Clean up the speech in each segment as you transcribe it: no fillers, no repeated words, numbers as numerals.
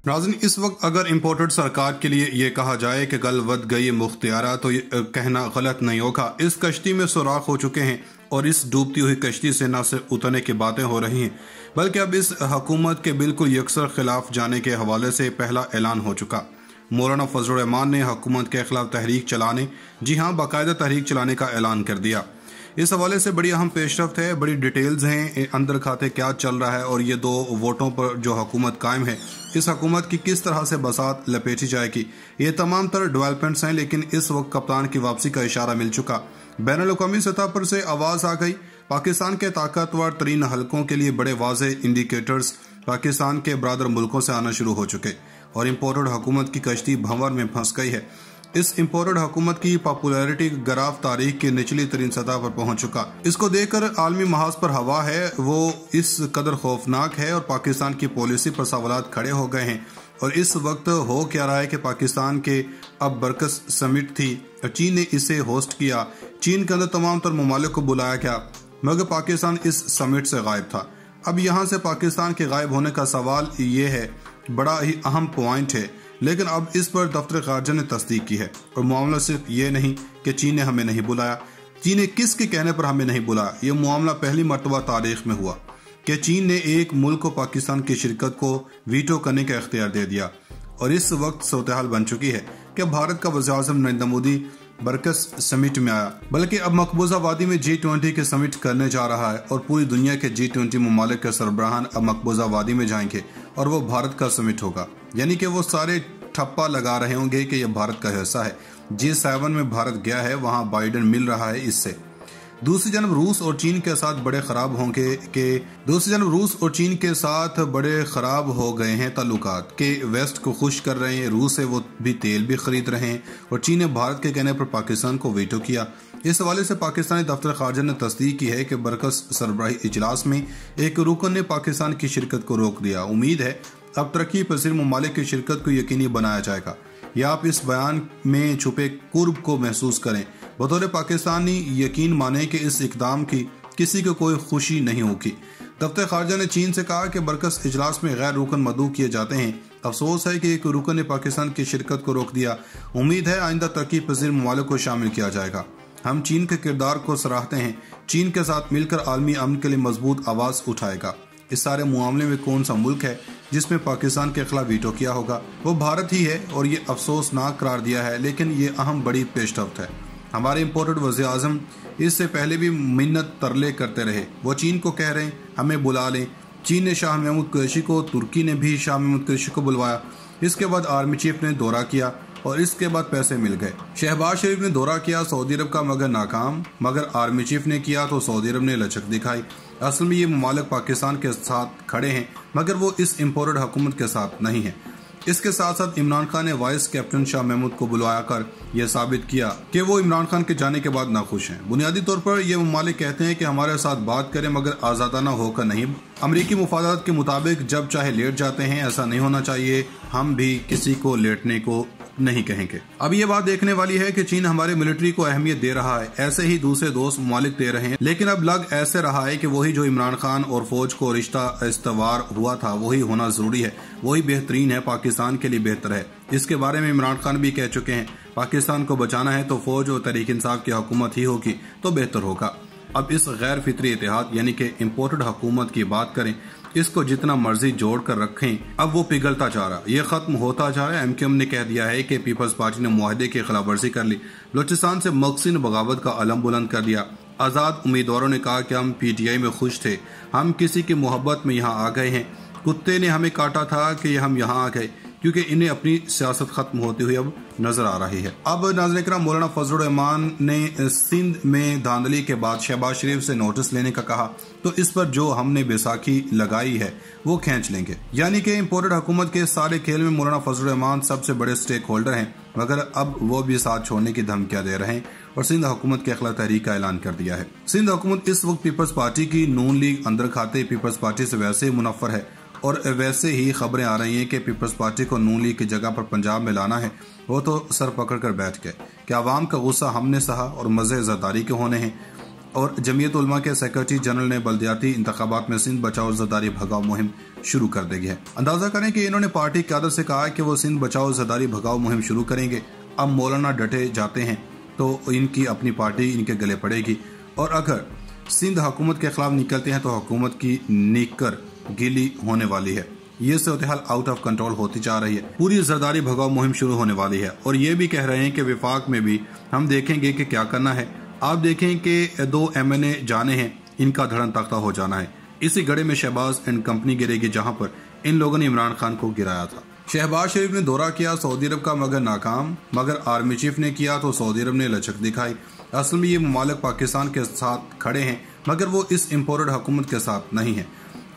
नाज़रीन, इस वक्त अगर इम्पोर्टेड सरकार के लिए ये कहा जाए कि गल वध गई मुख्तियारा, तो ये कहना गलत नहीं होगा। इस कश्ती में सुराख हो चुके हैं और इस डूबती हुई कश्ती से न सिर्फ उतरने की बातें हो रही हैं, बल्कि अब इस हुकूमत के बिल्कुल यकसर खिलाफ जाने के हवाले से पहला ऐलान हो चुका। मौलाना फजलुर रहमान ने हुकूमत के खिलाफ तहरीक चलाने, जी हाँ, बाकायदा तहरीक चलाने का ऐलान कर दिया। इस हवाले से बड़ी अहम पेशरफ्त है, बड़ी डिटेल्स हैं, अंदर खाते क्या चल रहा है और ये 2 वोटों पर जो हुकूमत कायम है, इस हुकूमत की किस तरह से बसात लपेटी जाएगी, ये तमाम तरह डेवलपमेंट्स हैं। लेकिन इस वक्त कप्तान की वापसी का इशारा मिल चुका। बैनुल-अक़वामी सतह पर से आवाज़ आ गई। पाकिस्तान के ताकतवर तरीन हलकों के लिए बड़े वाज़े इंडिकेटर्स पाकिस्तान के बरादर मुल्कों से आना शुरू हो चुके और इम्पोर्टेड हुकूमत की कश्ती भंवर में फंस गई है। इस इम्पोर्टेड हुकूमत की पॉपुलैरिटी ग्राफ तारीख की निचली तरीन सतह पर पहुंच चुका। इसको देखकर आलमी महाज पर हवा है वो इस कदर खौफनाक है और पाकिस्तान की पॉलिसी पर सवालात खड़े हो गए हैं। और इस वक्त हो क्या रहा है कि पाकिस्तान के अब बरकस समिट थी और चीन ने इसे होस्ट किया। चीन के अंदर तमाम तर ममालिक को बुलाया गया, मगर पाकिस्तान इस समिट से गायब था। अब यहाँ से पाकिस्तान के गायब होने का सवाल ये है, बड़ा ही अहम पॉइंट है, लेकिन अब इस पर दफ्तर खारजा ने तस्दीक की है। और मामला सिर्फ ये नहीं कि चीन ने हमें नहीं बुलाया, चीन ने किसके कहने पर हमें नहीं बुलाया। ये मामला पहली मरतबा तारीख में हुआ कि चीन ने एक मुल्क को पाकिस्तान की शिरकत को वीटो करने का इख्तियार दे दिया। और इस वक्त सूरत हाल बन चुकी है कि भारत का वज़ीर आज़म नरेंद्र मोदी बरकस समिट में आया, बल्कि अब मकबूजा वादी में G20 के समिट करने जा रहा है और पूरी दुनिया के G20 ममालिक के सरबराहान अब मकबूजा वादी में जाएंगे और वो भारत का समिट होगा। यानी कि वो सारे ठप्पा लगा रहे होंगे कि यह भारत का हिस्सा है। G7 में भारत गया है, वहां बाइडेन मिल रहा है इससे। दूसरी जानब रूस और चीन के साथ बड़े खराब हो गए हैं ताल्लुकात के वेस्ट को खुश कर रहे हैं। रूस से वो भी तेल भी खरीद रहे हैं और चीन ने भारत के कहने पर पाकिस्तान को वीटो किया। इस हवाले से पाकिस्तानी दफ्तर खारजा ने तस्दीक की है कि बरकस सरबराही इजलास में एक रुकन ने पाकिस्तान की शिरकत को रोक दिया। उम्मीद है अब तरक्की पसीर ममालिक की शिरकत को यकीनी बनाया जाएगा। या आप इस बयान में छुपे कुर्ब को महसूस करें। बतौर पाकिस्तानी यकीन माने कि इस इकदाम की किसी को कोई खुशी नहीं होगी। दफ्तर खारजा ने चीन से कहा कि बरकस इजलास में गैर रुकन मदऊ किए जाते हैं। अफसोस है कि एक रुकन ने पाकिस्तान की शिरकत को रोक दिया। उम्मीद है आइंदा तरक्की पसीर ममालिक को शामिल किया जाएगा। हम चीन के किरदार को सराहते हैं। चीन के साथ मिलकर आलमी अमन के लिए मजबूत आवाज उठाएगा। इस सारे मामले में कौन सा मुल्क है जिसमें पाकिस्तान के खिलाफ वीटो किया होगा? वो भारत ही है और ये अफसोसनाक करार दिया है, लेकिन ये अहम बड़ी पेशरफ्त है। हमारे इम्पोर्टेड वज़ीर आज़म इससे पहले भी मिन्नत तरले करते रहे। वो चीन को कह रहे हैं हमें बुला लें। चीन ने शाह महमूद कुरैशी को, तुर्की ने भी शाह महमूद कुरैशी को बुलवाया। इसके बाद आर्मी चीफ ने दौरा किया और इसके बाद पैसे मिल गए। शहबाज शरीफ ने दौरा किया सऊदी अरब का, मगर नाकाम। मगर आर्मी चीफ ने किया तो सऊदी अरब ने लचक दिखाई। असल में ये ममालिक पाकिस्तान के साथ खड़े हैं, मगर वो इस इम्पोर्टेड हुकूमत के साथ नहीं है। इसके साथ साथ इमरान खान ने वाइस कैप्टन शाह महमूद को बुलवाया कर यह साबित किया कि वो इमरान खान के जाने के बाद नाखुश हैं। बुनियादी तौर पर ये ममालिक कहते हैं कि हमारे साथ बात करें, मगर आज़ादाना होकर नहीं। अमरीकी मुफादात के मुताबिक जब चाहे लेट जाते हैं, ऐसा नहीं होना चाहिए। हम भी किसी को लेटने को नहीं कहेंगे। अब ये बात देखने वाली है कि चीन हमारे मिलिट्री को अहमियत दे रहा है, ऐसे ही दूसरे दोस्त ममालिक दे रहे हैं। लेकिन अब लग ऐसे रहा है कि वही जो इमरान खान और फौज को रिश्ता इस्तवार हुआ था वही होना जरूरी है, वही बेहतरीन है, पाकिस्तान के लिए बेहतर है। इसके बारे में इमरान खान भी कह चुके हैं, पाकिस्तान को बचाना है तो फौज और तहरीक इंसाफ की हुकूमत ही होगी तो बेहतर होगा। अब इस गैर फितरी इतिहाद यानी कि इम्पोर्टेड हुकूमत की बात करें, इसको जितना मर्जी जोड़ कर रखें, अब वो पिघलता जा रहा, ये खत्म होता जा रहा है। MQM ने कह दिया है कि पीपल्स पार्टी ने मुआहदे की खिलाफ वर्जी कर ली। बलूचिस्तान से मकसिद बगावत का अलम बुलंद कर दिया। आज़ाद उम्मीदवारों ने कहा कि हम PTI में खुश थे, हम किसी की मोहब्बत में यहाँ आ गए हैं। कुत्ते ने हमें काटा था कि हम यहाँ आ गए, क्योंकि इन्हें अपनी सियासत खत्म होती हुई अब नजर आ रही है। अब नाज़रीन इकराम, मौलाना फजलुर रहमान ने सिंध में धांधली के बाद शहबाज शरीफ से नोटिस लेने का कहा, तो इस पर जो हमने बैसाखी लगाई है वो खींच लेंगे। यानी कि इम्पोर्टेड हुकूमत के सारे खेल में मौलाना फजलुर रहमान सबसे बड़े स्टेक होल्डर हैं, मगर अब वो भी साथ छोड़ने की धमकियां दे रहे हैं और सिंध हुकूमत के खिलाफ तहरीक का ऐलान कर दिया है। सिंध हुकूमत इस वक्त पीपल्स पार्टी की नून लीग अंदर खाते पीपल्स पार्टी से वैसे ही मुनफ्फर है और वैसे ही खबरें आ रही हैं कि पीपल्स पार्टी को नून लीग की जगह पर पंजाब में लाना है। वो तो सर पकड़ कर बैठ गए कि आवाम का गुस्सा हमने सहा और मज़े ज़रदारी के होने हैं और जमीयत उलमा के सेक्रेटरी जनरल ने बल्दियाती इंतखाबात में सिंध बचाओ जरदारी भगाओ मुहिम शुरू कर दी है। अंदाजा करें कि इन्होंने पार्टी क़यादत से कहा है कि वो सिंध बचाओ जरदारी भगाओ मुहिम शुरू करेंगे। अब मौलाना डटे जाते हैं तो इनकी अपनी पार्टी इनके गले पड़ेगी, और अगर सिंध हुकूमत के खिलाफ निकलते हैं तो हुकूमत की नीकर गिली होने वाली है। ये सूरत-ए-हाल आउट ऑफ कंट्रोल होती जा रही है। पूरी जरदारी भगाओ मुहिम शुरू होने वाली है और ये भी कह रहे हैं कि विफाक में भी हम देखेंगे कि क्या करना है। आप देखें कि 2 MNA जाने हैं, इनका धड़न तख्ता हो जाना है। इसी गड़े में शहबाज एंड कंपनी गिरेगी जहां पर इन लोगों ने इमरान खान को गिराया था। शहबाज शरीफ ने दौरा किया सऊदी अरब का मगर नाकाम, मगर आर्मी चीफ ने किया तो सऊदी अरब ने लचक दिखाई। असल में ये ममालिक पाकिस्तान के साथ खड़े हैं मगर वो इस इम्पोर्टेड हुकूमत के साथ नहीं है।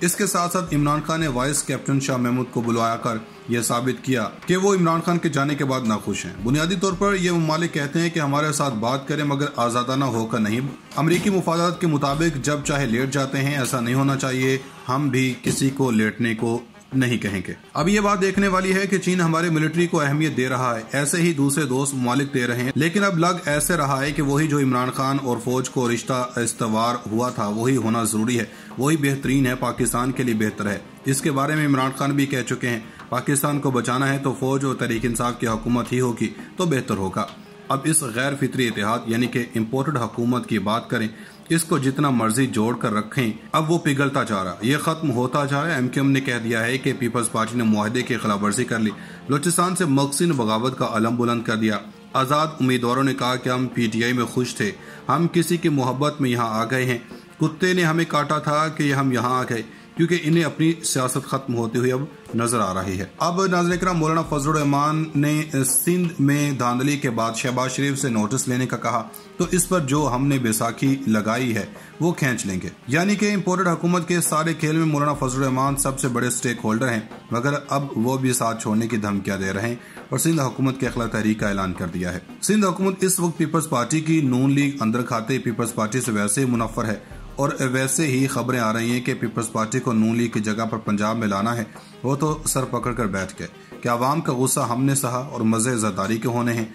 इसके साथ साथ इमरान खान ने वाइस कैप्टन शाह महमूद को बुलाया कर यह साबित किया कि वो इमरान खान के जाने के बाद नाखुश हैं। बुनियादी तौर पर ये ममालिक कहते हैं कि हमारे साथ बात करें मगर आज़ादाना होकर नहीं। अमरीकी मुफादात के मुताबिक जब चाहे लेट जाते हैं, ऐसा नहीं होना चाहिए। हम भी किसी को लेटने को नहीं कहेंगे। अब ये बात देखने वाली है कि चीन हमारे मिलिट्री को अहमियत दे रहा है, ऐसे ही दूसरे दोस्त ममालिक दे रहे हैं, लेकिन अब लग ऐसे रहा है कि वही जो इमरान खान और फौज को रिश्ता इस्तवार हुआ था वही होना जरूरी है, वही बेहतरीन है, पाकिस्तान के लिए बेहतर है। इसके बारे में इमरान खान भी कह चुके हैं, पाकिस्तान को बचाना है तो फौज और तहरीक इंसाफ की हुकूमत ही होगी तो बेहतर होगा। अब इस गैर फितरी इतिहाद यानी कि इम्पोर्टेड हुकूमत की बात करें, इसको जितना मर्जी जोड़ कर रखें, अब वो पिघलता जा रहा, ये खत्म होता जा रहा है। MQM ने कह दिया है कि पीपल्स पार्टी ने मुआहदे की खिलाफ वर्जी कर ली, बलूचिस्तान से मकसीद बगावत का अलम बुलंद कर दिया। आज़ाद उम्मीदवारों ने कहा कि हम PTI में खुश थे, हम किसी की मोहब्बत में यहाँ आ गए हैं। कुत्ते ने हमें काटा था कि हम यहाँ आ गए, क्योंकि इन्हें अपनी सियासत खत्म होते हुए अब नजर आ रही है। अब नाज़रीन इकराम, मौलाना फजलुर रहमान ने सिंध में धांधली के बाद शहबाज शरीफ से नोटिस लेने का कहा, तो इस पर जो हमने बैसाखी लगाई है वो खींच लेंगे। यानी कि इम्पोर्टेड हुकूमत के सारे खेल में मौलाना फजलुर रहमान सबसे बड़े स्टेक होल्डर हैं, मगर अब वो भी साथ छोड़ने की धमकियां दे रहे हैं और सिंध हुकूमत के खिलाफ तहरीक का ऐलान कर दिया है। सिंध हुकूमत इस वक्त पीपल्स पार्टी की नून लीग अंदर खाते पीपल्स पार्टी से वैसे ही मुनफर है और वैसे ही खबरें आ रही हैं कि पीपल्स पार्टी को नून लीग की जगह पर पंजाब में लाना है। वो तो सर पकड़ कर बैठ गए कि आवाम का गुस्सा हमने सहा और मजे जरदारी के होने हैं।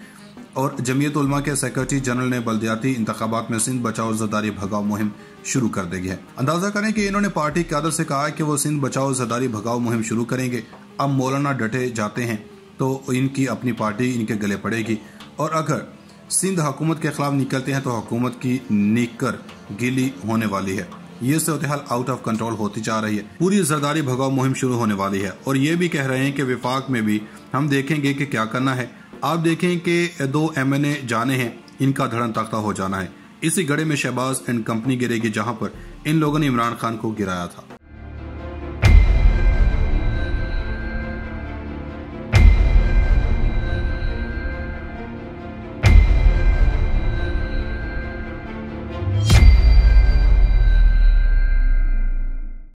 और जमीयत उलमा के सेक्रेटरी जनरल ने बल्दियाती इंतखाबात में सिंध बचाओ जरदारी भगाओ मुहिम शुरू कर दी है। अंदाजा करें कि इन्होंने पार्टी क़यादत से कहा कि वो सिंध बचाओ जरदारी भगाओ मुहिम शुरू करेंगे। अब मौलाना डटे जाते हैं तो इनकी अपनी पार्टी इनके गले पड़ेगी, और अगर सिंध हुकूमत के खिलाफ निकलते हैं तो हुकूमत की नीकर गिली होने वाली है। ये सूरत-ए-हाल आउट ऑफ कंट्रोल होती जा रही है। पूरी जरदारी भगाओ मुहिम शुरू होने वाली है और ये भी कह रहे हैं कि विफाक में भी हम देखेंगे कि क्या करना है। आप देखें कि 2 MNA जाने हैं, इनका धड़न तख्ता हो जाना है। इसी गड़े में शहबाज एंड कंपनी गिरेगी जहां पर इन लोगों ने इमरान खान को गिराया था।